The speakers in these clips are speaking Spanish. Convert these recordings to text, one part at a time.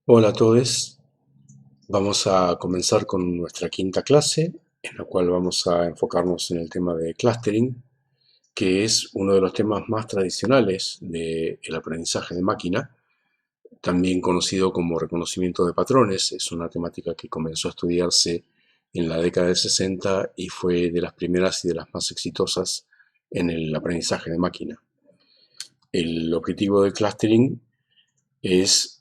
Hola a todos, vamos a comenzar con nuestra quinta clase, en la cual vamos a enfocarnos en el tema de clustering, que es uno de los temas más tradicionales del aprendizaje de máquina, también conocido como reconocimiento de patrones. Es una temática que comenzó a estudiarse en la década del 60 y fue de las primeras y de las más exitosas en el aprendizaje de máquina. El objetivo del clustering es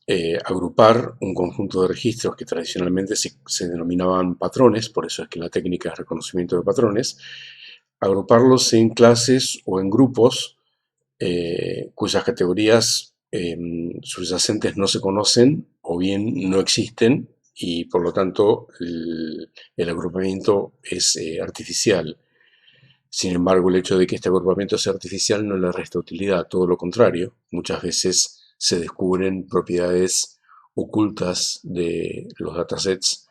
agrupar un conjunto de registros que tradicionalmente se denominaban patrones, por eso es que la técnica es reconocimiento de patrones, agruparlos en clases o en grupos cuyas categorías subyacentes no se conocen o bien no existen y por lo tanto el agrupamiento es artificial. Sin embargo, el hecho de que este agrupamiento sea artificial no le resta utilidad, todo lo contrario. Muchas veces se descubren propiedades ocultas de los datasets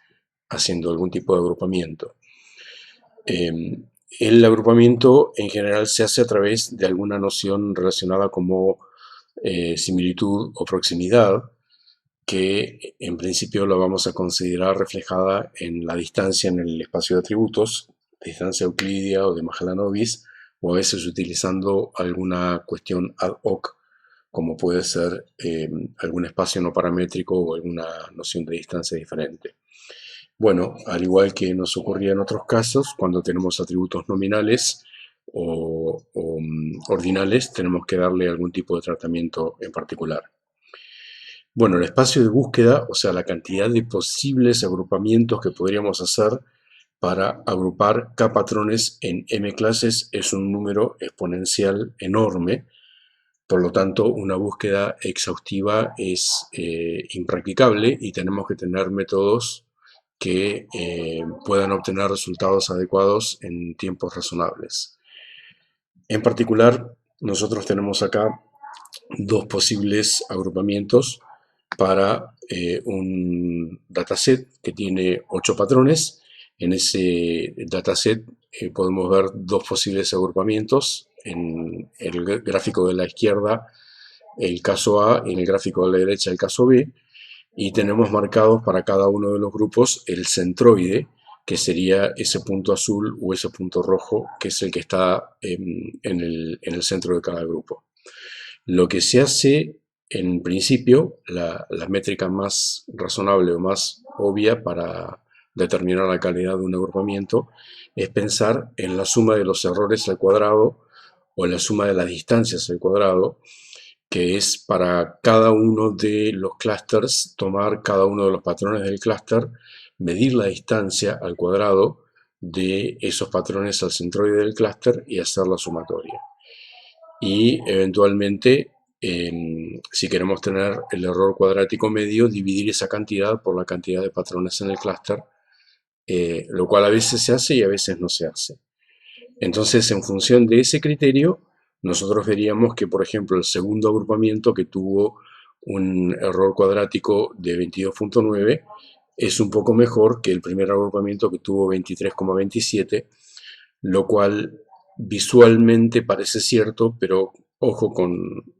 haciendo algún tipo de agrupamiento. El agrupamiento en general se hace a través de alguna noción relacionada como similitud o proximidad, que en principio lo vamos a considerar reflejada en la distancia en el espacio de atributos, distancia euclidia o de Mahalanobis, o a veces utilizando alguna cuestión ad hoc, como puede ser algún espacio no paramétrico o alguna noción de distancia diferente. Bueno, al igual que nos ocurría en otros casos, cuando tenemos atributos nominales o ordinales, tenemos que darle algún tipo de tratamiento en particular. Bueno, el espacio de búsqueda, o sea, la cantidad de posibles agrupamientos que podríamos hacer para agrupar K patrones en M clases es un número exponencial enorme. Por lo tanto, una búsqueda exhaustiva es impracticable y tenemos que tener métodos que puedan obtener resultados adecuados en tiempos razonables. En particular, nosotros tenemos acá dos posibles agrupamientos para un dataset que tiene 8 patrones. En ese dataset podemos ver dos posibles agrupamientos. En el gráfico de la izquierda el caso A y en el gráfico de la derecha el caso B. Y tenemos marcados para cada uno de los grupos el centroide, que sería ese punto azul o ese punto rojo, que es el que está en el centro de cada grupo. Lo que se hace en principio, la métrica más razonable o más obvia para determinar la calidad de un agrupamiento, es pensar en la suma de los errores al cuadrado o la suma de las distancias al cuadrado, que es para cada uno de los clusters tomar cada uno de los patrones del clúster, medir la distancia al cuadrado de esos patrones al centroide del clúster y hacer la sumatoria. Y eventualmente, si queremos tener el error cuadrático medio, dividir esa cantidad por la cantidad de patrones en el clúster, lo cual a veces se hace y a veces no se hace. Entonces, en función de ese criterio, nosotros veríamos que, por ejemplo, el segundo agrupamiento, que tuvo un error cuadrático de 22.9, es un poco mejor que el primer agrupamiento, que tuvo 23,27, lo cual visualmente parece cierto, pero ojo con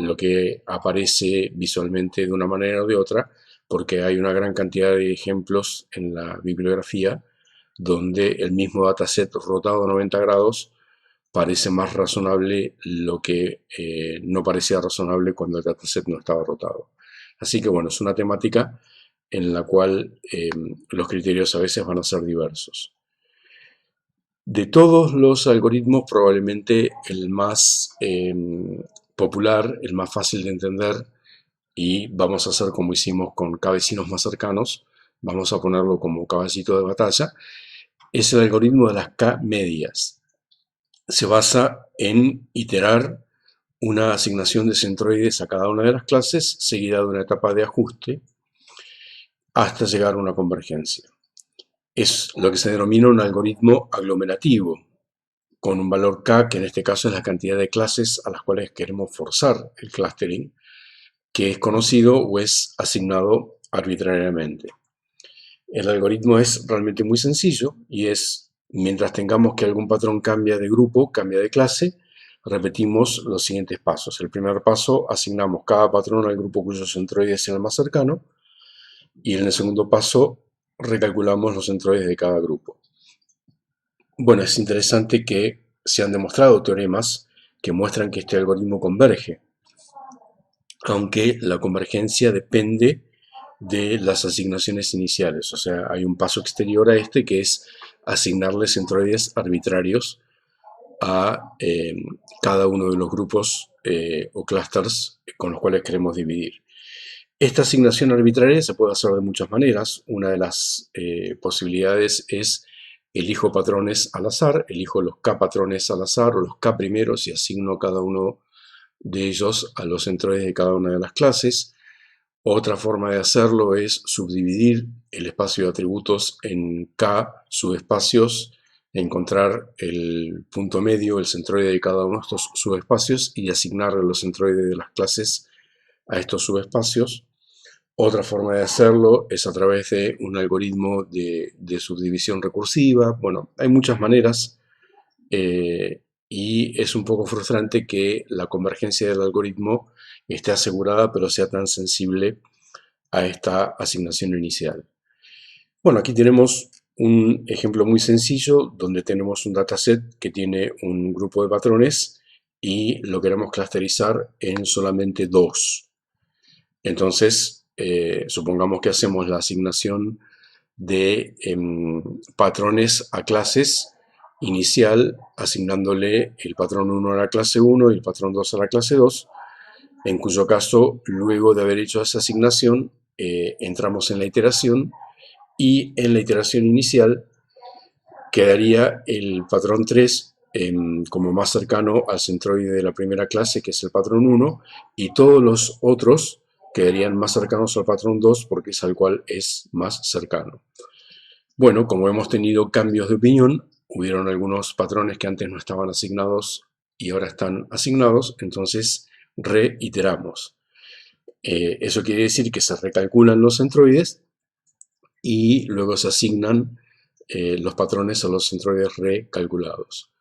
lo que aparece visualmente de una manera o de otra, porque hay una gran cantidad de ejemplos en la bibliografía donde el mismo dataset rotado a 90 grados parece más razonable lo que no parecía razonable cuando el dataset no estaba rotado. Así que bueno, es una temática en la cual los criterios a veces van a ser diversos. De todos los algoritmos, probablemente el más popular, el más fácil de entender, y vamos a hacer como hicimos con K vecinos más cercanos, vamos a ponerlo como caballito de batalla, es el algoritmo de las K medias. Se basa en iterar una asignación de centroides a cada una de las clases, seguida de una etapa de ajuste, hasta llegar a una convergencia. Es lo que se denomina un algoritmo aglomerativo, con un valor K, que en este caso es la cantidad de clases a las cuales queremos forzar el clustering, que es conocido o es asignado arbitrariamente. El algoritmo es realmente muy sencillo y es, mientras tengamos que algún patrón cambia de grupo, cambia de clase, repetimos los siguientes pasos. El primer paso, asignamos cada patrón al grupo cuyo centroide sea el más cercano, y en el segundo paso recalculamos los centroides de cada grupo. Bueno, es interesante que se han demostrado teoremas que muestran que este algoritmo converge, aunque la convergencia depende de las asignaciones iniciales. O sea, hay un paso exterior a este que es asignarle centroides arbitrarios a cada uno de los grupos o clusters con los cuales queremos dividir. Esta asignación arbitraria se puede hacer de muchas maneras. Una de las posibilidades es elijo patrones al azar, elijo los K patrones al azar o los K primeros y asigno cada uno de ellos a los centroides de cada una de las clases. Otra forma de hacerlo es subdividir el espacio de atributos en K subespacios, encontrar el punto medio, el centroide de cada uno de estos subespacios y asignar los centroides de las clases a estos subespacios. Otra forma de hacerlo es a través de un algoritmo de subdivisión recursiva. Bueno, hay muchas maneras y es un poco frustrante que la convergencia del algoritmo esté asegurada pero sea tan sensible a esta asignación inicial. Bueno, aquí tenemos un ejemplo muy sencillo donde tenemos un dataset que tiene un grupo de patrones y lo queremos clusterizar en solamente dos. Entonces, supongamos que hacemos la asignación de patrones a clases inicial, asignándole el patrón 1 a la clase 1 y el patrón 2 a la clase 2, en cuyo caso, luego de haber hecho esa asignación, entramos en la iteración y en la iteración inicial quedaría el patrón 3 como más cercano al centroide de la primera clase, que es el patrón 1, y todos los otros quedarían más cercanos al patrón 2 porque es al cual es más cercano. Bueno, como hemos tenido cambios de opinión, hubieron algunos patrones que antes no estaban asignados y ahora están asignados, entonces reiteramos. Eso quiere decir que se recalculan los centroides y luego se asignan los patrones a los centroides recalculados.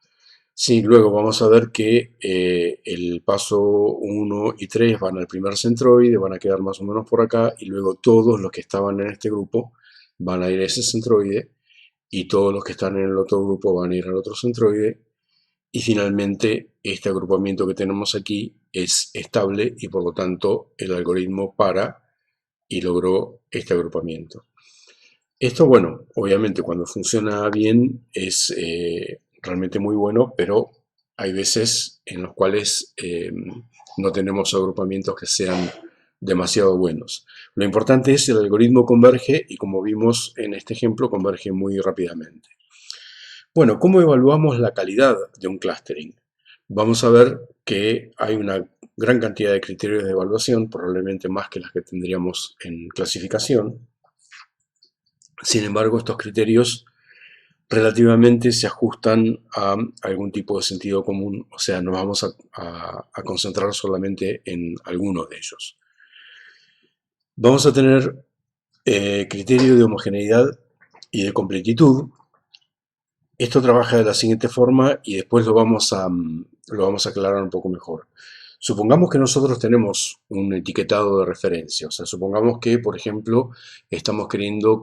Sí, luego vamos a ver que el paso 1 y 3 van al primer centroide, van a quedar más o menos por acá, y luego todos los que estaban en este grupo van a ir a ese centroide, y todos los que están en el otro grupo van a ir al otro centroide, y finalmente este agrupamiento que tenemos aquí es estable y por lo tanto el algoritmo para y logró este agrupamiento. Esto, bueno, obviamente cuando funciona bien es realmente muy bueno, pero hay veces en los cuales no tenemos agrupamientos que sean demasiado buenos. Lo importante es que el algoritmo converge y, como vimos en este ejemplo, converge muy rápidamente. Bueno, ¿cómo evaluamos la calidad de un clustering? Vamos a ver que hay una gran cantidad de criterios de evaluación, probablemente más que las que tendríamos en clasificación. Sin embargo, estos criterios relativamente se ajustan a algún tipo de sentido común, o sea, nos vamos a concentrar solamente en algunos de ellos. Vamos a tener criterio de homogeneidad y de completitud. Esto trabaja de la siguiente forma y después lo vamos a aclarar un poco mejor. Supongamos que nosotros tenemos un etiquetado de referencia, o sea, supongamos que, por ejemplo, estamos queriendo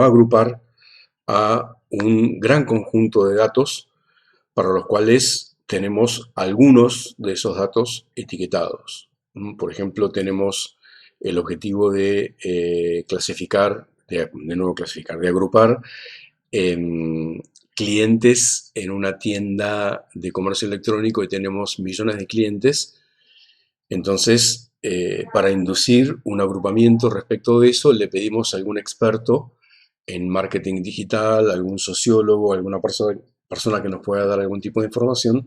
agrupar a un gran conjunto de datos para los cuales tenemos algunos de esos datos etiquetados. Por ejemplo, tenemos el objetivo de de agrupar clientes en una tienda de comercio electrónico y tenemos millones de clientes. Entonces, para inducir un agrupamiento respecto de eso, le pedimos a algún experto en marketing digital, algún sociólogo, alguna persona que nos pueda dar algún tipo de información,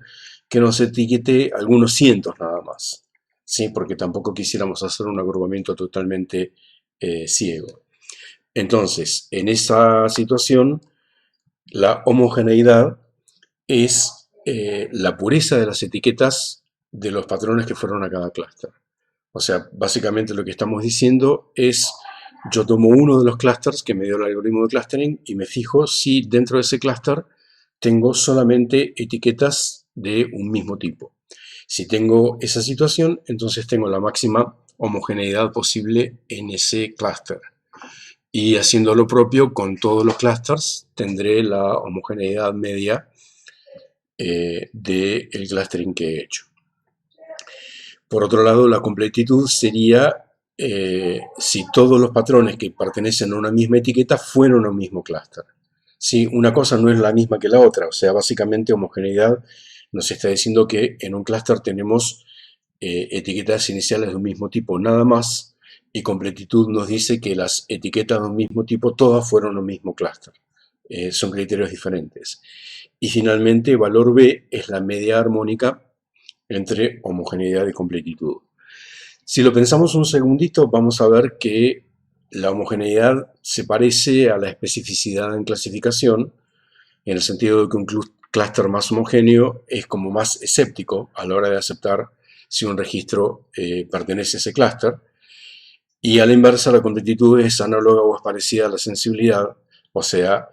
que nos etiquete algunos cientos nada más, ¿sí? Porque tampoco quisiéramos hacer un agrupamiento totalmente ciego. Entonces, en esa situación, la homogeneidad es la pureza de las etiquetas de los patrones que fueron a cada clúster. O sea, básicamente lo que estamos diciendo es, yo tomo uno de los clústeres que me dio el algoritmo de clustering y me fijo si dentro de ese clúster tengo solamente etiquetas de un mismo tipo. Si tengo esa situación, entonces tengo la máxima homogeneidad posible en ese clúster. Y haciendo lo propio con todos los clusters, tendré la homogeneidad media del clustering que he hecho. Por otro lado, la completitud sería si todos los patrones que pertenecen a una misma etiqueta fueron un mismo clúster. Si una cosa no es la misma que la otra, o sea, básicamente homogeneidad nos está diciendo que en un clúster tenemos etiquetas iniciales de un mismo tipo nada más, y completitud nos dice que las etiquetas de un mismo tipo todas fueron un mismo clúster. Son criterios diferentes. Y finalmente, valor B es la media armónica entre homogeneidad y completitud. Si lo pensamos un segundito, vamos a ver que la homogeneidad se parece a la especificidad en clasificación, en el sentido de que un clúster más homogéneo es como más escéptico a la hora de aceptar si un registro pertenece a ese clúster, y a la inversa la completitud es análoga o es parecida a la sensibilidad, o sea,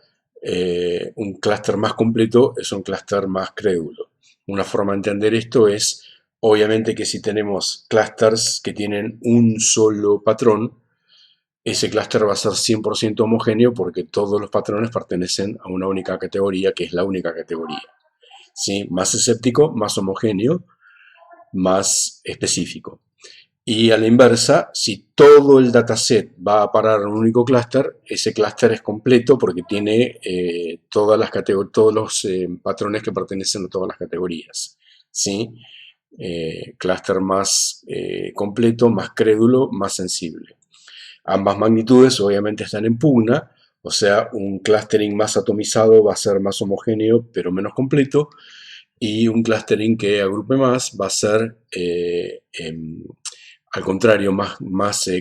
un clúster más completo es un clúster más crédulo. Una forma de entender esto es, obviamente, que si tenemos clústeres que tienen un solo patrón, ese clúster va a ser 100% homogéneo porque todos los patrones pertenecen a una única categoría, que es la única categoría. ¿Sí? Más escéptico, más homogéneo, más específico. Y a la inversa, si todo el dataset va a parar a un único clúster, ese clúster es completo porque tiene todos los patrones que pertenecen a todas las categorías. ¿Sí? Clúster más completo, más crédulo, más sensible. Ambas magnitudes obviamente están en pugna, o sea, un clustering más atomizado va a ser más homogéneo pero menos completo, y un clustering que agrupe más va a ser al contrario, más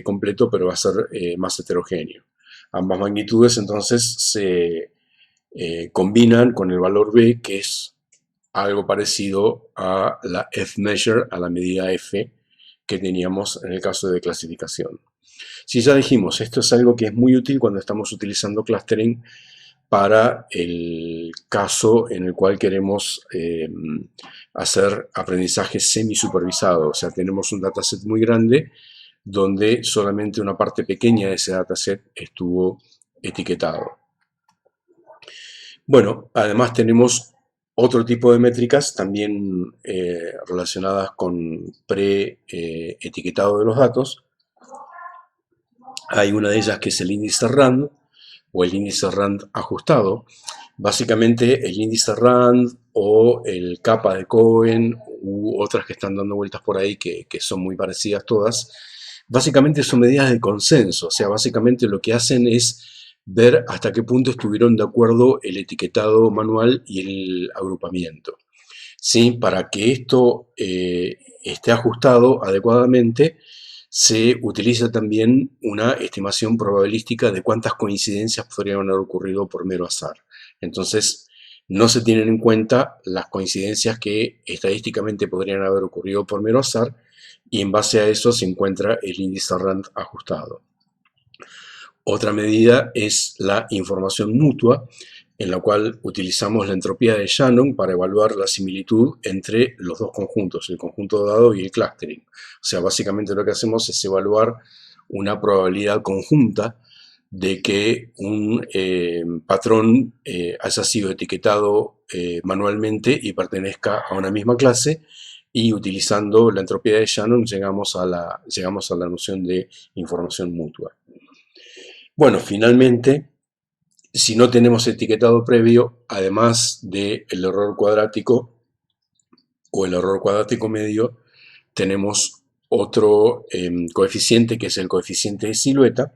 completo, pero va a ser más heterogéneo. Ambas magnitudes entonces se combinan con el valor B, que es algo parecido a la F-measure, a la medida F que teníamos en el caso de clasificación. Si ya dijimos, esto es algo que es muy útil cuando estamos utilizando clustering para el caso en el cual queremos hacer aprendizaje semi-supervisado. O sea, tenemos un dataset muy grande donde solamente una parte pequeña de ese dataset estuvo etiquetado. Bueno, además tenemos otro tipo de métricas también relacionadas con pre-etiquetado de los datos. Hay una de ellas que es el índice RAND o el índice RAND ajustado. Básicamente el índice RAND o el kappa de Cohen u otras que están dando vueltas por ahí que son muy parecidas todas, básicamente son medidas de consenso. O sea, básicamente lo que hacen es ver hasta qué punto estuvieron de acuerdo el etiquetado manual y el agrupamiento. ¿Sí? Para que esto esté ajustado adecuadamente, se utiliza también una estimación probabilística de cuántas coincidencias podrían haber ocurrido por mero azar. Entonces, no se tienen en cuenta las coincidencias que estadísticamente podrían haber ocurrido por mero azar, y en base a eso se encuentra el índice RAND ajustado. Otra medida es la información mutua, en la cual utilizamos la entropía de Shannon para evaluar la similitud entre los dos conjuntos, el conjunto dado y el clustering. O sea, básicamente lo que hacemos es evaluar una probabilidad conjunta de que un patrón haya sido etiquetado manualmente y pertenezca a una misma clase, y utilizando la entropía de Shannon llegamos a la noción de información mutua. Bueno, finalmente, si no tenemos etiquetado previo, además del error cuadrático o el error cuadrático medio, tenemos otro coeficiente, que es el coeficiente de silueta,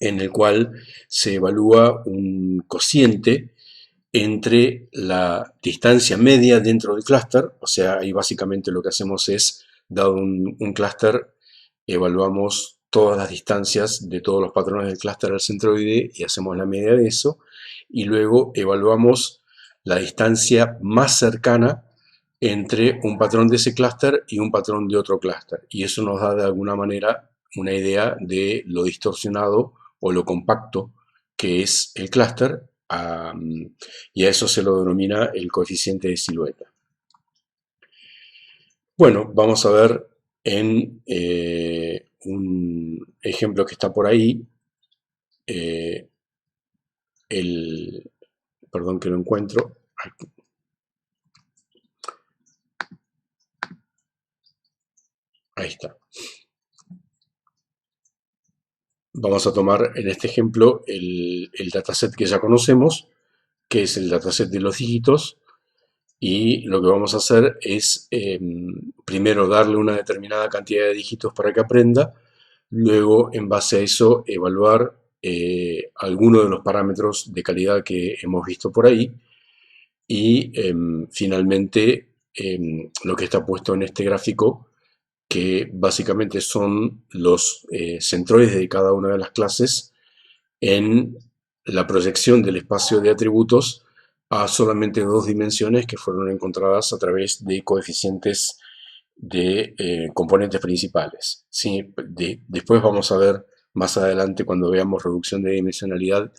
en el cual se evalúa un cociente entre la distancia media dentro del clúster. O sea, ahí básicamente lo que hacemos es, dado un clúster, evaluamos todas las distancias de todos los patrones del clúster al centroide y hacemos la media de eso, y luego evaluamos la distancia más cercana entre un patrón de ese clúster y un patrón de otro clúster, y eso nos da de alguna manera una idea de lo distorsionado o lo compacto que es el clúster y a eso se lo denomina el coeficiente de silueta. Bueno, vamos a ver en un ejemplo que está por ahí, eh, perdón que lo encuentro. Ahí está. Vamos a tomar en este ejemplo el dataset que ya conocemos, que es el dataset de los dígitos, y lo que vamos a hacer es primero darle una determinada cantidad de dígitos para que aprenda, luego en base a eso evaluar algunos de los parámetros de calidad que hemos visto por ahí y finalmente lo que está puesto en este gráfico, que básicamente son los centroides de cada una de las clases en la proyección del espacio de atributos a solamente dos dimensiones que fueron encontradas a través de coeficientes de componentes principales. ¿Sí? Después vamos a ver más adelante, cuando veamos reducción de dimensionalidad,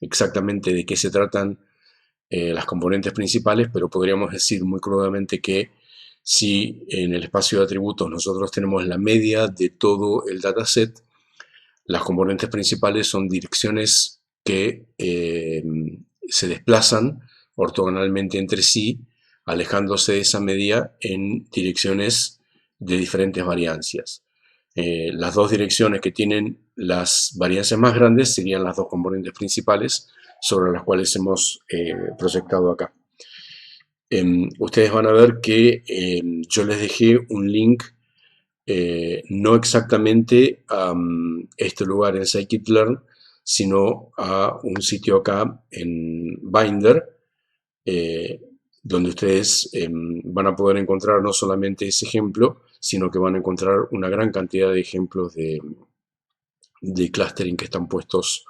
exactamente de qué se tratan las componentes principales, pero podríamos decir muy crudamente que si en el espacio de atributos nosotros tenemos la media de todo el dataset, las componentes principales son direcciones que se desplazan ortogonalmente entre sí, alejándose de esa media en direcciones de diferentes variancias. Las dos direcciones que tienen las variancias más grandes serían las dos componentes principales sobre las cuales hemos proyectado acá. Ustedes van a ver que yo les dejé un link no exactamente a este lugar en scikit-learn, sino a un sitio acá en Binder, donde ustedes van a poder encontrar no solamente ese ejemplo, sino que van a encontrar una gran cantidad de ejemplos de clustering que están puestos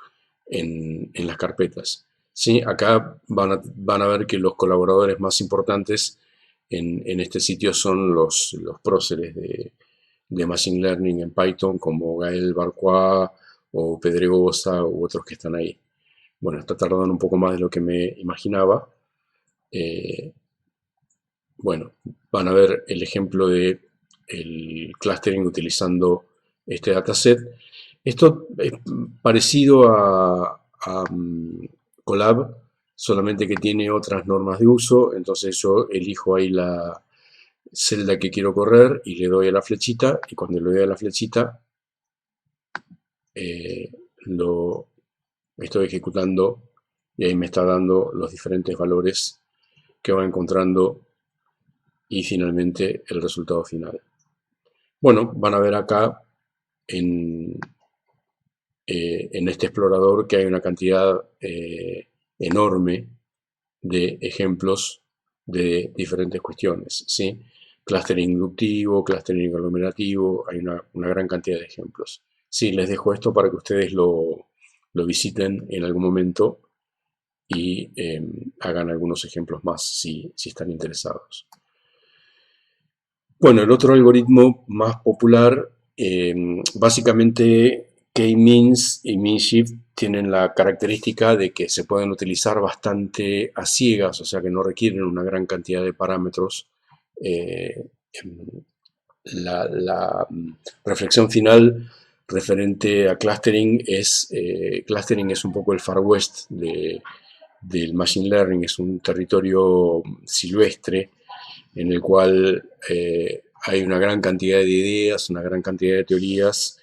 en las carpetas. ¿Sí? Acá van a ver que los colaboradores más importantes en este sitio son los próceres de Machine Learning en Python, como Gael Barcois o Pedregosa u otros que están ahí. Bueno, está tardando un poco más de lo que me imaginaba. Bueno, van a ver el ejemplo de el clustering utilizando este dataset. Esto es parecido a Colab, solamente que tiene otras normas de uso, entonces yo elijo ahí la celda que quiero correr y le doy a la flechita, y cuando le doy a la flechita lo estoy ejecutando y ahí me está dando los diferentes valores que va encontrando y finalmente el resultado final. Bueno, van a ver acá en este explorador que hay una cantidad enorme de ejemplos de diferentes cuestiones, ¿sí? Clustering inductivo, clustering aglomerativo, hay una gran cantidad de ejemplos. Sí, les dejo esto para que ustedes lo visiten en algún momento y hagan algunos ejemplos más si están interesados. Bueno, el otro algoritmo más popular, básicamente K-means y mean-shift tienen la característica de que se pueden utilizar bastante a ciegas, o sea que no requieren una gran cantidad de parámetros. La reflexión final referente a clustering es un poco el Far West del Machine Learning, es un territorio silvestre en el cual hay una gran cantidad de ideas, una gran cantidad de teorías,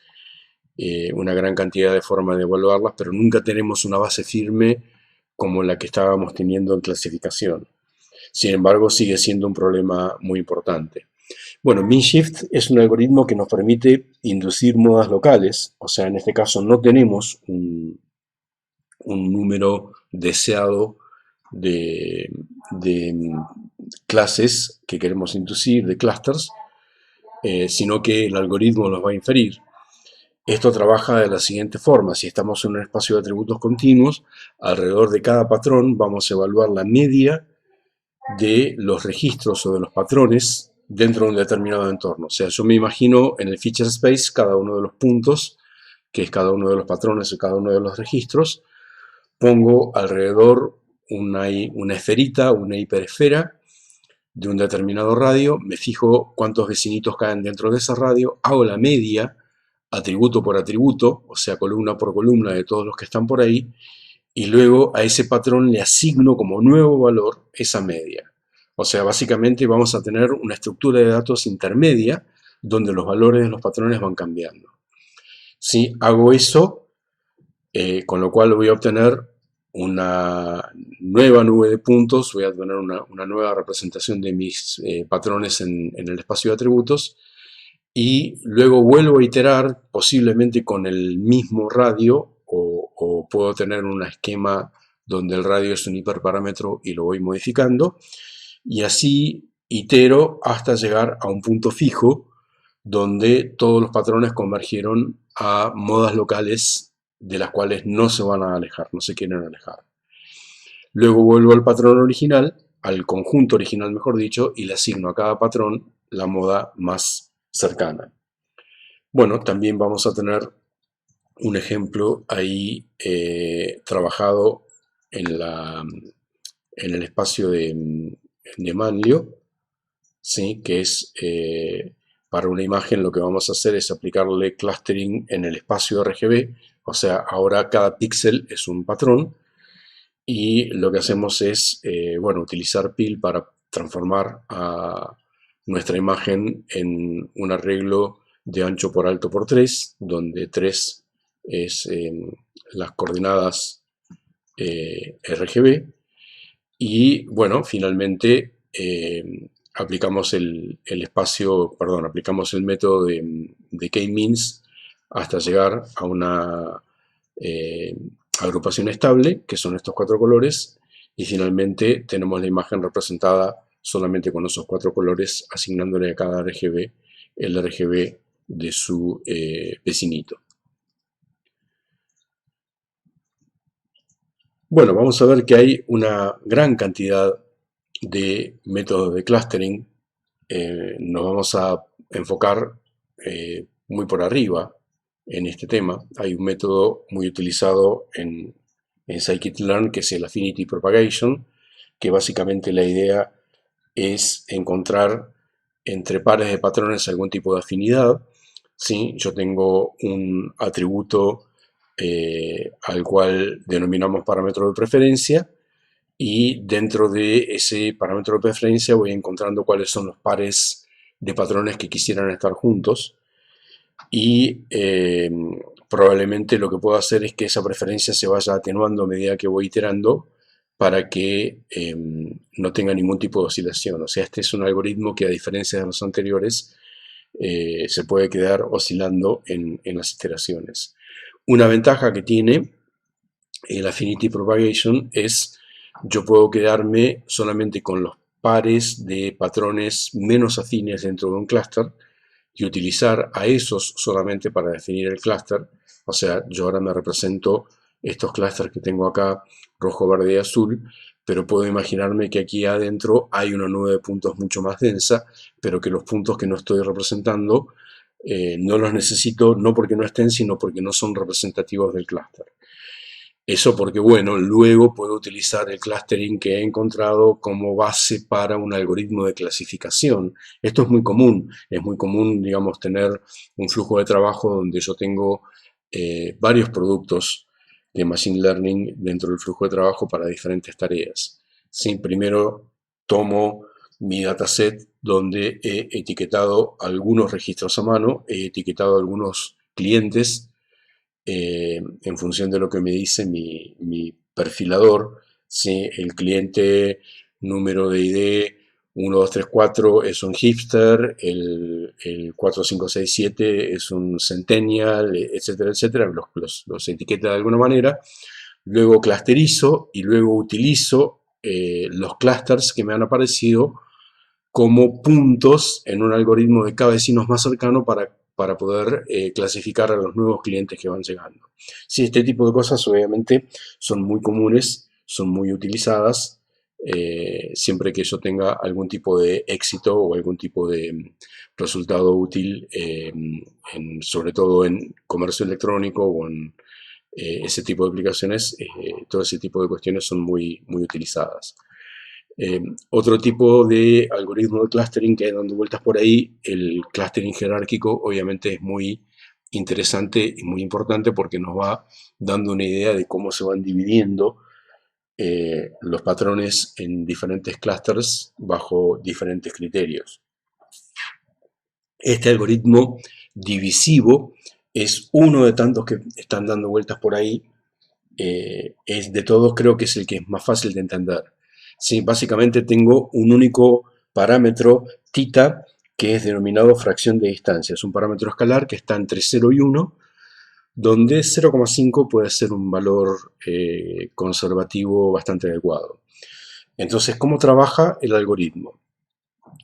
una gran cantidad de formas de evaluarlas, pero nunca tenemos una base firme como la que estábamos teniendo en clasificación. Sin embargo, sigue siendo un problema muy importante. Bueno, MinShift es un algoritmo que nos permite inducir modas locales, o sea, en este caso no tenemos un número deseado de clases que queremos inducir, de clusters, sino que el algoritmo los va a inferir. Esto trabaja de la siguiente forma: si estamos en un espacio de atributos continuos, alrededor de cada patrón vamos a evaluar la media de los registros o de los patrones dentro de un determinado entorno. O sea, yo me imagino en el feature space cada uno de los puntos, que es cada uno de los patrones o cada uno de los registros, pongo alrededor una esferita, una hiperesfera de un determinado radio, me fijo cuántos vecinitos caen dentro de esa radio, hago la media, atributo por atributo, o sea, columna por columna de todos los que están por ahí, y luego a ese patrón le asigno como nuevo valor esa media. O sea, básicamente vamos a tener una estructura de datos intermedia donde los valores de los patrones van cambiando. Si hago eso, con lo cual voy a obtener una nueva nube de puntos, voy a tener una nueva representación de mis patrones en el espacio de atributos, y luego vuelvo a iterar posiblemente con el mismo radio, o puedo tener un esquema donde el radio es un hiperparámetro y lo voy modificando, y así itero hasta llegar a un punto fijo donde todos los patrones convergieron a modas locales de las cuales no se van a alejar, no se quieren alejar. Luego vuelvo al patrón original, al conjunto original mejor dicho, y le asigno a cada patrón la moda más cercana. Bueno, también vamos a tener un ejemplo ahí trabajado en el espacio de Manlio, ¿sí? Que es para una imagen lo que vamos a hacer es aplicarle clustering en el espacio RGB, o sea, ahora cada píxel es un patrón, y lo que hacemos es, bueno, utilizar PIL para transformar a nuestra imagen en un arreglo de ancho por alto por 3, donde 3 es las coordenadas RGB, y bueno, finalmente aplicamos aplicamos el método de K-means hasta llegar a una agrupación estable, que son estos 4 colores, y finalmente tenemos la imagen representada solamente con esos 4 colores, asignándole a cada RGB el RGB de su vecinito. Bueno, vamos a ver que hay una gran cantidad de métodos de clustering. Nos vamos a enfocar muy por arriba en este tema. Hay un método muy utilizado en scikit-learn que es el Affinity Propagation, que básicamente la idea es encontrar entre pares de patrones algún tipo de afinidad. ¿Sí? Yo tengo un atributo al cual denominamos parámetro de preferencia, y dentro de ese parámetro de preferencia voy encontrando cuáles son los pares de patrones que quisieran estar juntos, y probablemente lo que puedo hacer es que esa preferencia se vaya atenuando a medida que voy iterando para que no tenga ningún tipo de oscilación. O sea, este es un algoritmo que, a diferencia de los anteriores, se puede quedar oscilando en las iteraciones. Una ventaja que tiene el Affinity Propagation es yo puedo quedarme solamente con los pares de patrones menos afines dentro de un clúster y utilizar a esos solamente para definir el clúster. O sea, yo ahora me represento estos clústeres que tengo acá, rojo, verde y azul, pero puedo imaginarme que aquí adentro hay una nube de puntos mucho más densa, pero que los puntos que no estoy representando no los necesito, no porque no estén, sino porque no son representativos del clúster. Eso porque, bueno, luego puedo utilizar el clustering que he encontrado como base para un algoritmo de clasificación. Esto es muy común, digamos, tener un flujo de trabajo donde yo tengo varios productos de Machine Learning dentro del flujo de trabajo para diferentes tareas. ¿Sí? Primero tomo mi dataset donde he etiquetado algunos registros a mano, he etiquetado algunos clientes en función de lo que me dice mi perfilador. ¿Sí? El cliente número de ID 1, 2, 3, 4 es un hipster, el 4, 5, 6, 7 es un centennial, etcétera, etcétera. Los etiqueta de alguna manera. Luego clusterizo y luego utilizo los clusters que me han aparecido como puntos en un algoritmo de cada vecino más cercano para poder clasificar a los nuevos clientes que van llegando. Sí, este tipo de cosas obviamente son muy comunes, son muy utilizadas, siempre que yo tenga algún tipo de éxito o algún tipo de resultado útil, sobre todo en comercio electrónico o ese tipo de aplicaciones, todo ese tipo de cuestiones son muy, muy utilizadas. Otro tipo de algoritmo de clustering que hay dando vueltas por ahí, el clustering jerárquico, obviamente es muy interesante y muy importante porque nos va dando una idea de cómo se van dividiendo los patrones en diferentes clusters bajo diferentes criterios. Este algoritmo divisivo es uno de tantos que están dando vueltas por ahí. Es de todos, creo que es el que es más fácil de entender. Sí, básicamente tengo un único parámetro θ que es denominado fracción de distancia. Es un parámetro escalar que está entre 0 y 1, donde 0,5 puede ser un valor conservativo bastante adecuado. Entonces, ¿cómo trabaja el algoritmo?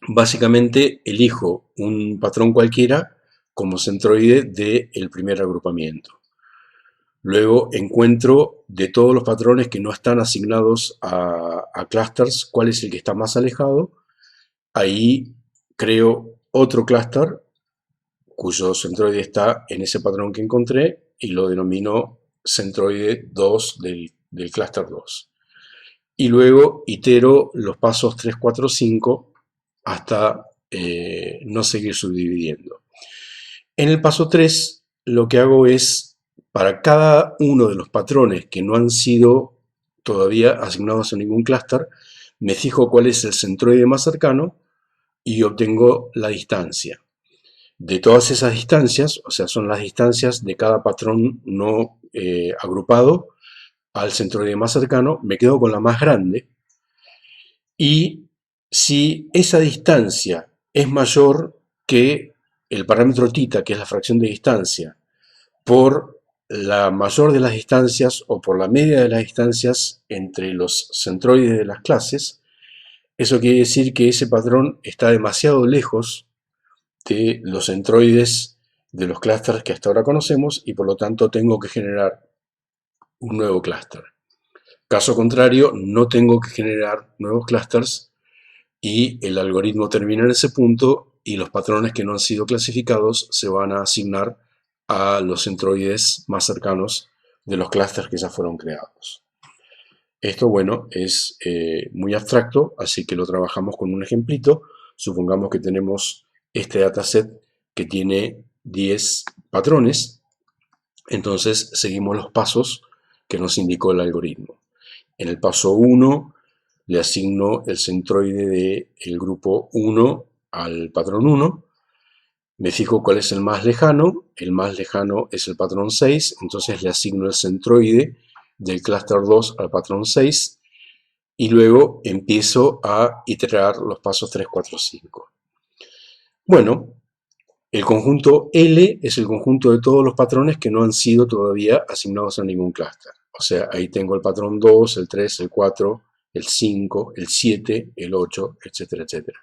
Básicamente elijo un patrón cualquiera como centroide del primer agrupamiento. Luego encuentro de todos los patrones que no están asignados a clusters cuál es el que está más alejado. Ahí creo otro clúster cuyo centroide está en ese patrón que encontré y lo denomino centroide 2 del clúster 2. Y luego itero los pasos 3, 4, 5 hasta no seguir subdividiendo. En el paso 3 lo que hago es, para cada uno de los patrones que no han sido todavía asignados a ningún clúster, me fijo cuál es el centroide más cercano y obtengo la distancia. De todas esas distancias, o sea, son las distancias de cada patrón no agrupado al centroide más cercano, me quedo con la más grande. Y si esa distancia es mayor que el parámetro θ, que es la fracción de distancia, por la mayor de las distancias o por la media de las distancias entre los centroides de las clases, eso quiere decir que ese patrón está demasiado lejos de los centroides de los clústeres que hasta ahora conocemos y por lo tanto tengo que generar un nuevo clúster. Caso contrario, no tengo que generar nuevos clústeres y el algoritmo termina en ese punto y los patrones que no han sido clasificados se van a asignar a los centroides más cercanos de los clústeres que ya fueron creados. Esto, bueno, es muy abstracto, así que lo trabajamos con un ejemplito. Supongamos que tenemos este dataset que tiene 10 patrones, entonces seguimos los pasos que nos indicó el algoritmo. En el paso 1 le asigno el centroide del grupo 1 al patrón 1, me fijo cuál es el más lejano es el patrón 6, entonces le asigno el centroide del clúster 2 al patrón 6 y luego empiezo a iterar los pasos 3, 4, 5. Bueno, el conjunto L es el conjunto de todos los patrones que no han sido todavía asignados a ningún clúster. O sea, ahí tengo el patrón 2, el 3, el 4, el 5, el 7, el 8, etcétera, etcétera.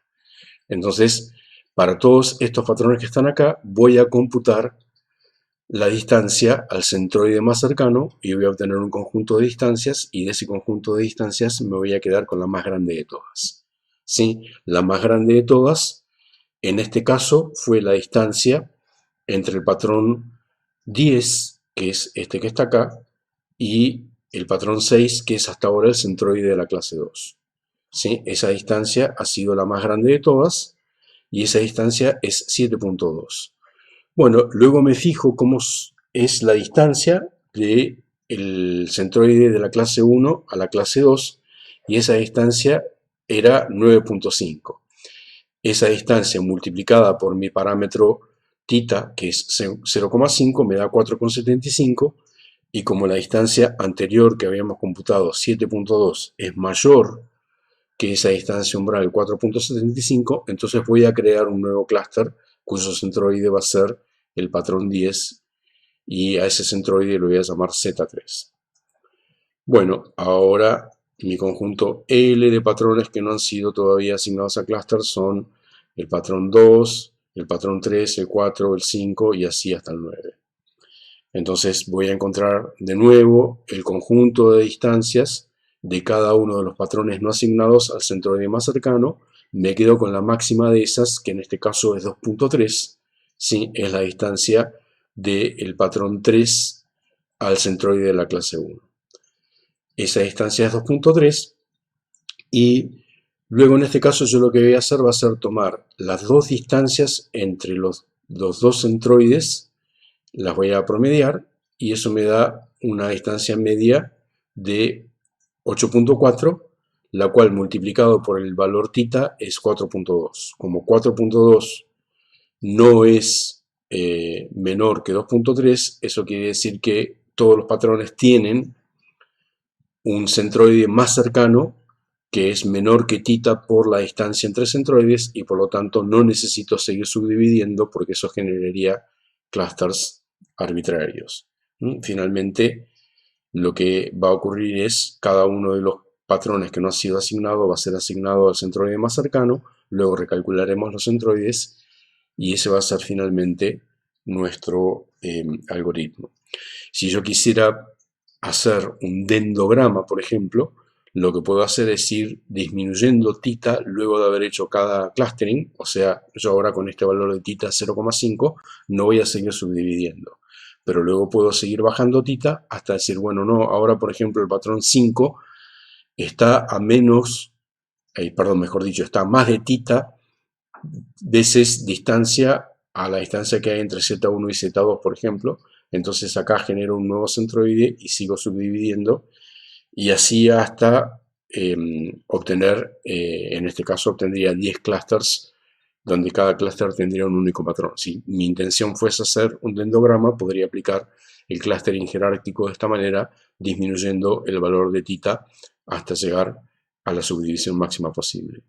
Entonces, para todos estos patrones que están acá, voy a computar la distancia al centroide más cercano y voy a obtener un conjunto de distancias y de ese conjunto de distancias me voy a quedar con la más grande de todas. ¿Sí? La más grande de todas, en este caso, fue la distancia entre el patrón 10, que es este que está acá, y el patrón 6, que es hasta ahora el centroide de la clase 2. ¿Sí? Esa distancia ha sido la más grande de todas y esa distancia es 7.2. Bueno, luego me fijo cómo es la distancia del centroide de la clase 1 a la clase 2 y esa distancia era 9.5. Esa distancia multiplicada por mi parámetro θ, que es 0,5, me da 4,75 y como la distancia anterior que habíamos computado, 7.2, es mayor que esa distancia umbral 4.75, entonces voy a crear un nuevo clúster cuyo centroide va a ser el patrón 10 y a ese centroide lo voy a llamar Z3. Bueno, ahora mi conjunto L de patrones que no han sido todavía asignados a clúster son el patrón 2, el patrón 3, el 4, el 5 y así hasta el 9. Entonces voy a encontrar de nuevo el conjunto de distancias de cada uno de los patrones no asignados al centroide más cercano. Me quedo con la máxima de esas, que en este caso es 2.3. ¿Sí? Es la distancia del patrón 3 al centroide de la clase 1. Esa distancia es 2.3 y luego en este caso yo lo que voy a hacer va a ser tomar las dos distancias entre los dos centroides, las voy a promediar y eso me da una distancia media de 8.4, la cual multiplicado por el valor θ es 4.2. Como 4.2 no es menor que 2.3, eso quiere decir que todos los patrones tienen un centroide más cercano que es menor que θ por la distancia entre centroides y por lo tanto no necesito seguir subdividiendo porque eso generaría clústeres arbitrarios. Finalmente, lo que va a ocurrir es cada uno de los patrones que no ha sido asignado va a ser asignado al centroide más cercano, luego recalcularemos los centroides y ese va a ser finalmente nuestro algoritmo. Si yo quisiera hacer un dendrograma, por ejemplo, lo que puedo hacer es ir disminuyendo θ luego de haber hecho cada clustering, o sea, yo ahora con este valor de θ 0,5 no voy a seguir subdividiendo, pero luego puedo seguir bajando θ hasta decir, bueno, no, ahora por ejemplo el patrón 5 está a menos, perdón, mejor dicho, está a más de θ veces distancia a la distancia que hay entre Z1 y Z2, por ejemplo. Entonces acá genero un nuevo centroide y sigo subdividiendo y así hasta obtener, en este caso obtendría 10 clusters donde cada clúster tendría un único patrón. Si mi intención fuese hacer un dendrograma, podría aplicar el clustering jerárquico de esta manera, disminuyendo el valor de θ hasta llegar a la subdivisión máxima posible.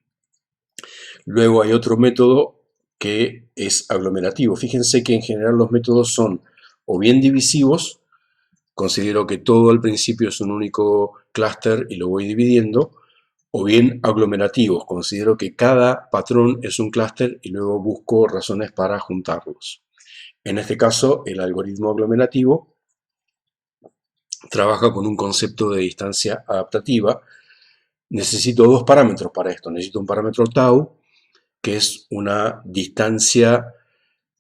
Luego hay otro método que es aglomerativo. Fíjense que en general los métodos son o bien divisivos, considero que todo al principio es un único clúster y lo voy dividiendo, o bien aglomerativos, considero que cada patrón es un clúster y luego busco razones para juntarlos. En este caso, el algoritmo aglomerativo trabaja con un concepto de distancia adaptativa. Necesito dos parámetros para esto. Necesito un parámetro tau, que es una distancia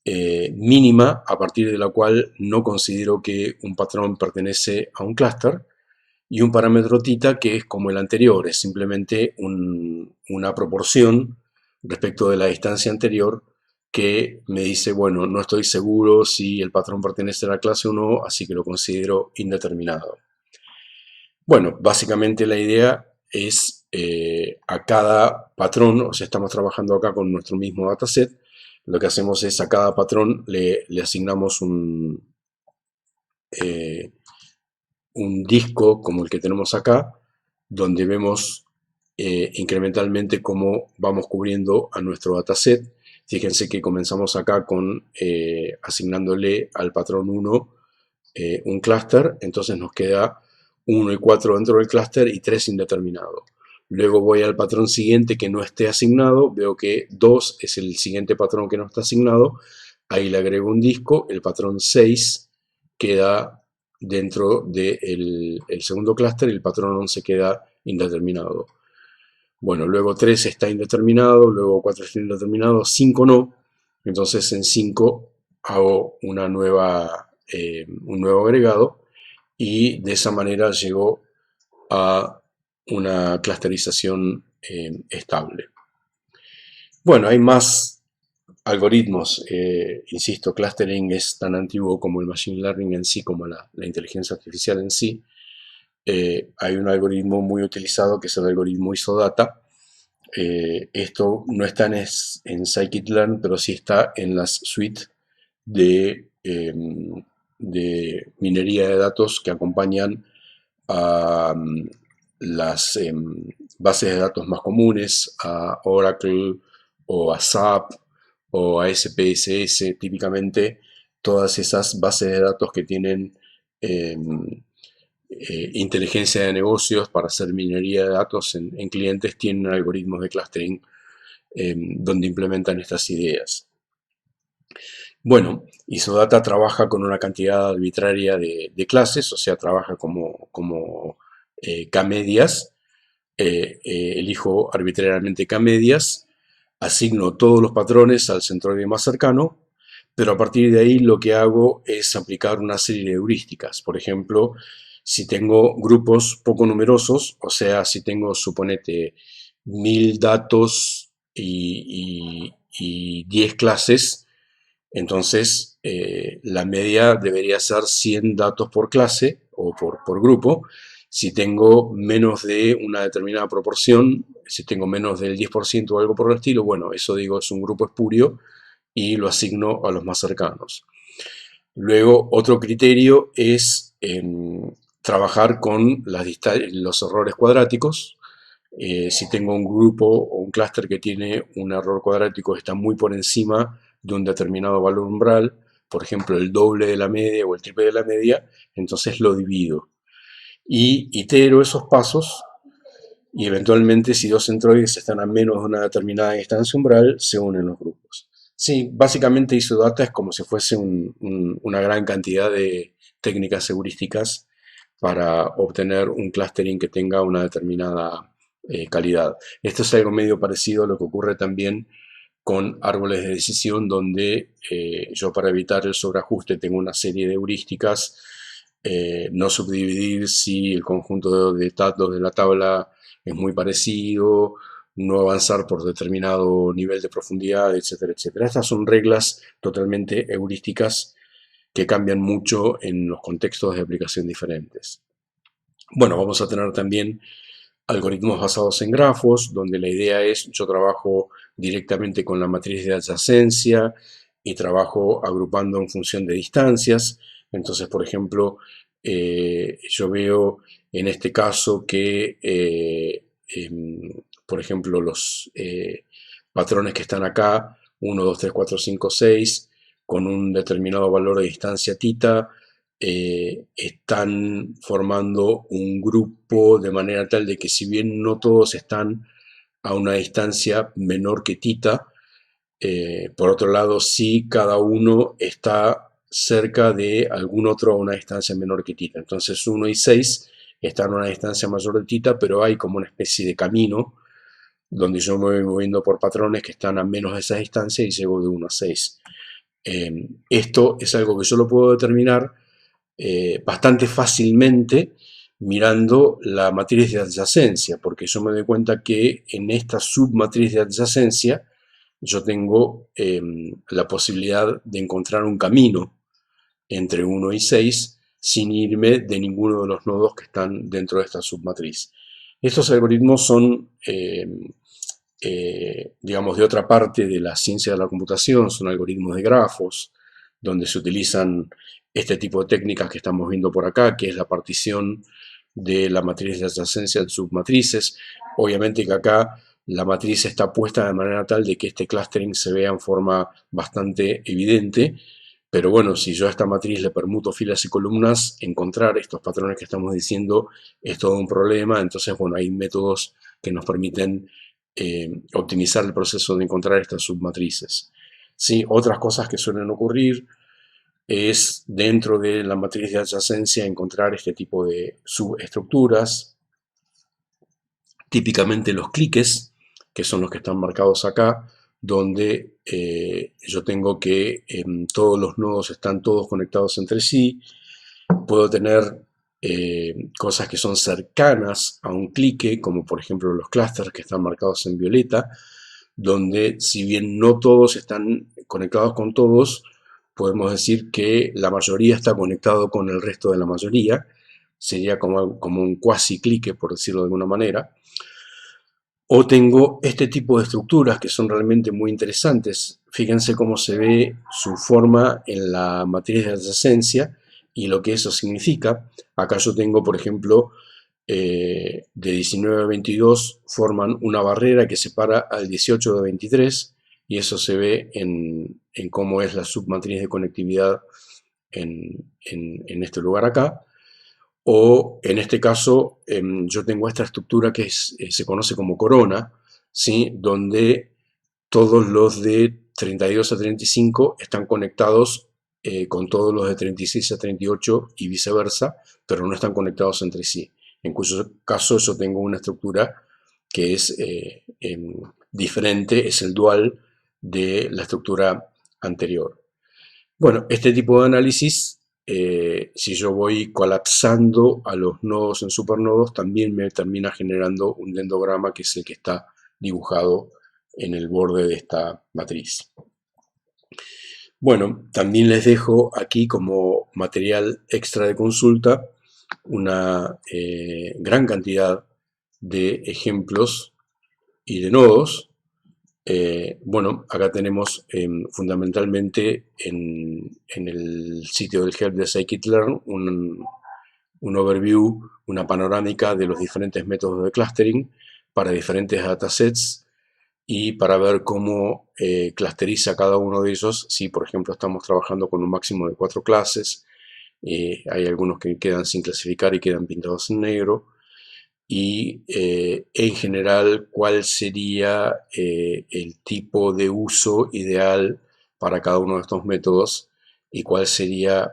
mínima a partir de la cual no considero que un patrón pertenece a un clúster, y un parámetro θ que es como el anterior, es simplemente una proporción respecto de la distancia anterior que me dice, bueno, no estoy seguro si el patrón pertenece a la clase o no, así que lo considero indeterminado. Bueno, básicamente la idea es a cada patrón, o sea, estamos trabajando acá con nuestro mismo dataset, lo que hacemos es a cada patrón le asignamos un disco como el que tenemos acá, donde vemos incrementalmente cómo vamos cubriendo a nuestro dataset. Fíjense que comenzamos acá con asignándole al patrón 1 un clúster, entonces nos queda 1 y 4 dentro del clúster y 3 indeterminado. Luego voy al patrón siguiente que no esté asignado, veo que 2 es el siguiente patrón que no está asignado, ahí le agrego un disco, el patrón 6 queda dentro del segundo clúster y el patrón 11 queda indeterminado. Bueno, luego 3 está indeterminado, luego 4 está indeterminado, 5 no, entonces en 5 hago un nuevo agregado y de esa manera llego a una clusterización estable. Bueno, hay más algoritmos, insisto, clustering es tan antiguo como el machine learning en sí, como la inteligencia artificial en sí. Hay un algoritmo muy utilizado que es el algoritmo isodata. Esto no está en scikit-learn, pero sí está en las suites de minería de datos que acompañan a las bases de datos más comunes, a Oracle o a SAP o a SPSS, típicamente todas esas bases de datos que tienen inteligencia de negocios para hacer minería de datos en clientes tienen algoritmos de clustering donde implementan estas ideas. Bueno, Isodata trabaja con una cantidad arbitraria de clases, o sea, trabaja como K-medias. Elijo arbitrariamente K-medias, asigno todos los patrones al centroide más cercano, pero a partir de ahí lo que hago es aplicar una serie de heurísticas. Por ejemplo, si tengo grupos poco numerosos, o sea, si tengo, suponete, 1000 datos y 10 clases, entonces la media debería ser 100 datos por clase o por grupo. Si tengo menos de una determinada proporción, si tengo menos del 10% o algo por el estilo, bueno, eso digo es un grupo espurio y lo asigno a los más cercanos. Luego, otro criterio es trabajar con los errores cuadráticos. Si tengo un grupo o un clúster que tiene un error cuadrático que está muy por encima de un determinado valor umbral, por ejemplo, el doble de la media o el triple de la media, entonces lo divido. Y itero esos pasos y eventualmente si dos centroides están a menos de una determinada distancia umbral, se unen los grupos. Sí, básicamente ISODATA es como si fuese una gran cantidad de técnicas heurísticas para obtener un clustering que tenga una determinada calidad. Esto es algo medio parecido a lo que ocurre también con árboles de decisión, donde yo para evitar el sobreajuste tengo una serie de heurísticas, no subdividir si el conjunto de datos de la tabla es muy parecido, no avanzar por determinado nivel de profundidad, etcétera, etcétera. Estas son reglas totalmente heurísticas que cambian mucho en los contextos de aplicación diferentes. Bueno, vamos a tener también algoritmos basados en grafos, donde la idea es, yo trabajo directamente con la matriz de adyacencia y trabajo agrupando en función de distancias. Entonces, por ejemplo, yo veo en este caso que, por ejemplo, los patrones que están acá, 1, 2, 3, 4, 5, 6, con un determinado valor de distancia tita, están formando un grupo de manera tal de que si bien no todos están a una distancia menor que tita, por otro lado sí cada uno está cerca de algún otro a una distancia menor que tita. Entonces 1 y 6 están a una distancia mayor de tita, pero hay como una especie de camino donde yo me voy moviendo por patrones que están a menos de esa distancia y llego de 1 a 6. Esto es algo que yo lo puedo determinar bastante fácilmente mirando la matriz de adyacencia, porque yo me doy cuenta que en esta submatriz de adyacencia yo tengo la posibilidad de encontrar un camino entre 1 y 6 sin irme de ninguno de los nodos que están dentro de esta submatriz. Estos algoritmos son, digamos, de otra parte de la ciencia de la computación, son algoritmos de grafos, donde se utilizan este tipo de técnicas que estamos viendo por acá, que es la partición de la matriz de adyacencia en submatrices. Obviamente que acá la matriz está puesta de manera tal de que este clustering se vea en forma bastante evidente, pero bueno, si yo a esta matriz le permuto filas y columnas, encontrar estos patrones que estamos diciendo es todo un problema. Entonces, bueno, hay métodos que nos permiten optimizar el proceso de encontrar estas submatrices. ¿Sí? Otras cosas que suelen ocurrir es dentro de la matriz de adyacencia encontrar este tipo de subestructuras, típicamente los cliques, que son los que están marcados acá, donde yo tengo que todos los nodos están todos conectados entre sí. Puedo tener cosas que son cercanas a un clique, como por ejemplo los clústeres que están marcados en violeta, donde si bien no todos están conectados con todos, podemos decir que la mayoría está conectado con el resto de la mayoría. Sería como un cuasi clique, por decirlo de alguna manera. O tengo este tipo de estructuras que son realmente muy interesantes. Fíjense cómo se ve su forma en la matriz de adyacencia y lo que eso significa. Acá yo tengo, por ejemplo, de 19 a 22 forman una barrera que separa al 18 de 23 y eso se ve en cómo es la submatriz de conectividad en este lugar acá. O en este caso yo tengo esta estructura que se conoce como corona, ¿sí? Donde todos los de 32 a 35 están conectados con todos los de 36 a 38 y viceversa, pero no están conectados entre sí. En cuyo caso yo tengo una estructura que es diferente, es el dual de la estructura anterior. Bueno, este tipo de análisis, si yo voy colapsando a los nodos en supernodos, también me termina generando un dendrograma que es el que está dibujado en el borde de esta matriz. Bueno, también les dejo aquí como material extra de consulta una gran cantidad de ejemplos y de nodos. Bueno, acá tenemos fundamentalmente en el sitio del help de scikit-learn un overview, una panorámica de los diferentes métodos de clustering para diferentes datasets y para ver cómo clusteriza cada uno de ellos. Si, por ejemplo, estamos trabajando con un máximo de 4 clases, hay algunos que quedan sin clasificar y quedan pintados en negro. Y en general, cuál sería el tipo de uso ideal para cada uno de estos métodos y cuál sería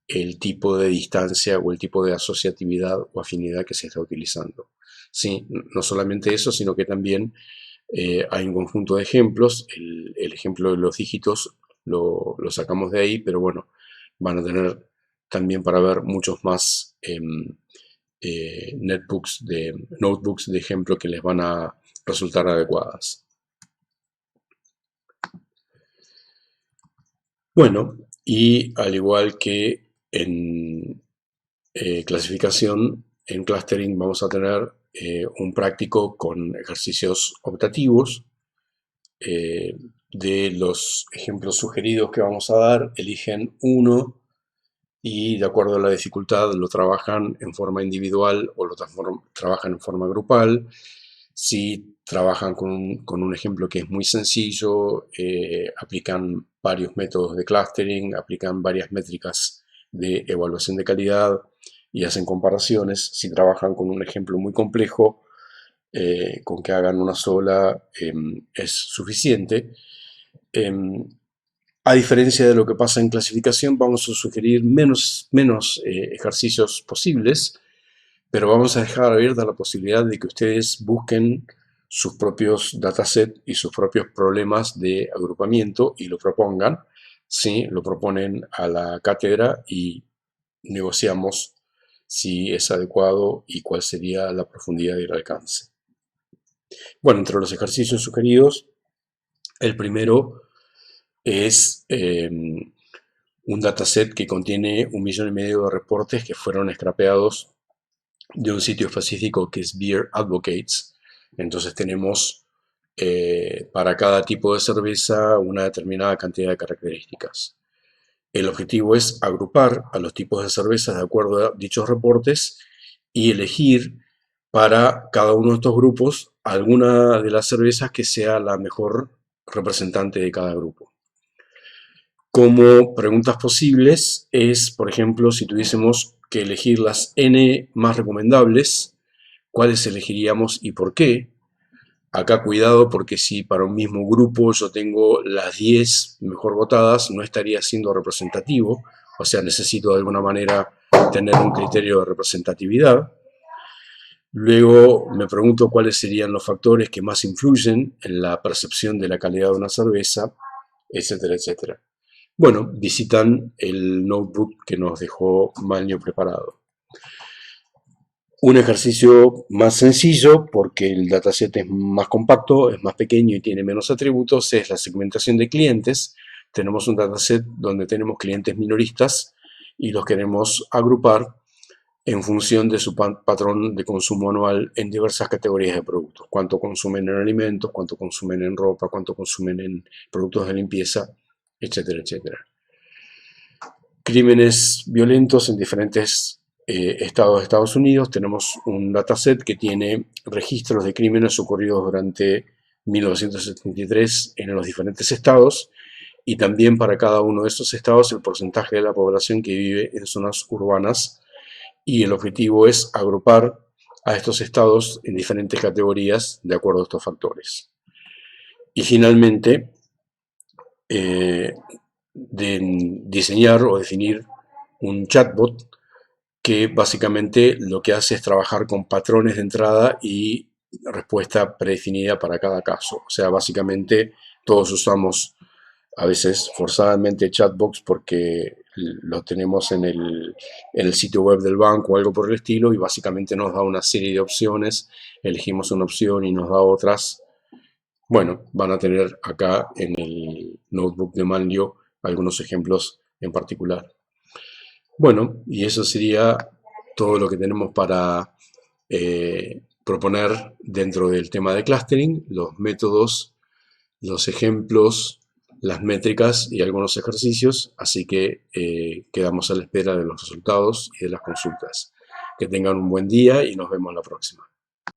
el tipo de distancia o el tipo de asociatividad o afinidad que se está utilizando. Sí, no solamente eso, sino que también hay un conjunto de ejemplos. El ejemplo de los dígitos lo sacamos de ahí, pero bueno, van a tener también para ver muchos más notebooks de ejemplo que les van a resultar adecuadas. Bueno, y al igual que en clasificación, en clustering vamos a tener un práctico con ejercicios optativos. De los ejemplos sugeridos que vamos a dar, eligen uno y de acuerdo a la dificultad lo trabajan en forma individual o lo trabajan en forma grupal. Si trabajan con un ejemplo que es muy sencillo, aplican varios métodos de clustering, aplican varias métricas de evaluación de calidad y hacen comparaciones. Si trabajan con un ejemplo muy complejo, con que hagan una sola es suficiente. A diferencia de lo que pasa en clasificación, vamos a sugerir menos ejercicios posibles, pero vamos a dejar abierta la posibilidad de que ustedes busquen sus propios datasets y sus propios problemas de agrupamiento y lo propongan. Sí, lo proponen a la cátedra y negociamos si es adecuado y cuál sería la profundidad y el alcance. Bueno, entre los ejercicios sugeridos, el primero es un dataset que contiene 1,5 millones de reportes que fueron scrapeados de un sitio específico que es Beer Advocates. Entonces tenemos para cada tipo de cerveza una determinada cantidad de características. El objetivo es agrupar a los tipos de cervezas de acuerdo a dichos reportes y elegir para cada uno de estos grupos alguna de las cervezas que sea la mejor representante de cada grupo. Como preguntas posibles es, por ejemplo, si tuviésemos que elegir las N más recomendables, ¿cuáles elegiríamos y por qué? Acá cuidado porque si para un mismo grupo yo tengo las 10 mejor votadas, no estaría siendo representativo, o sea, necesito de alguna manera tener un criterio de representatividad. Luego me pregunto cuáles serían los factores que más influyen en la percepción de la calidad de una cerveza, etcétera, etcétera. Bueno, visitan el notebook que nos dejó Maño preparado. Un ejercicio más sencillo, porque el dataset es más compacto, es más pequeño y tiene menos atributos, es la segmentación de clientes. Tenemos un dataset donde tenemos clientes minoristas y los queremos agrupar en función de su patrón de consumo anual en diversas categorías de productos. Cuánto consumen en alimentos, cuánto consumen en ropa, cuánto consumen en productos de limpieza, etcétera, etcétera. Crímenes violentos en diferentes estados de Estados Unidos. Tenemos un dataset que tiene registros de crímenes ocurridos durante 1973 en los diferentes estados y también para cada uno de estos estados el porcentaje de la población que vive en zonas urbanas, y el objetivo es agrupar a estos estados en diferentes categorías de acuerdo a estos factores. Y finalmente, de diseñar o definir un chatbot que básicamente lo que hace es trabajar con patrones de entrada y respuesta predefinida para cada caso. O sea, básicamente todos usamos a veces forzadamente chatbox porque lo tenemos en el sitio web del banco o algo por el estilo, y básicamente nos da una serie de opciones, elegimos una opción y nos da otras. Bueno, van a tener acá en el notebook de Manlio algunos ejemplos en particular. Bueno, y eso sería todo lo que tenemos para proponer dentro del tema de clustering, los métodos, los ejemplos, las métricas y algunos ejercicios, así que quedamos a la espera de los resultados y de las consultas. Que tengan un buen día y nos vemos la próxima.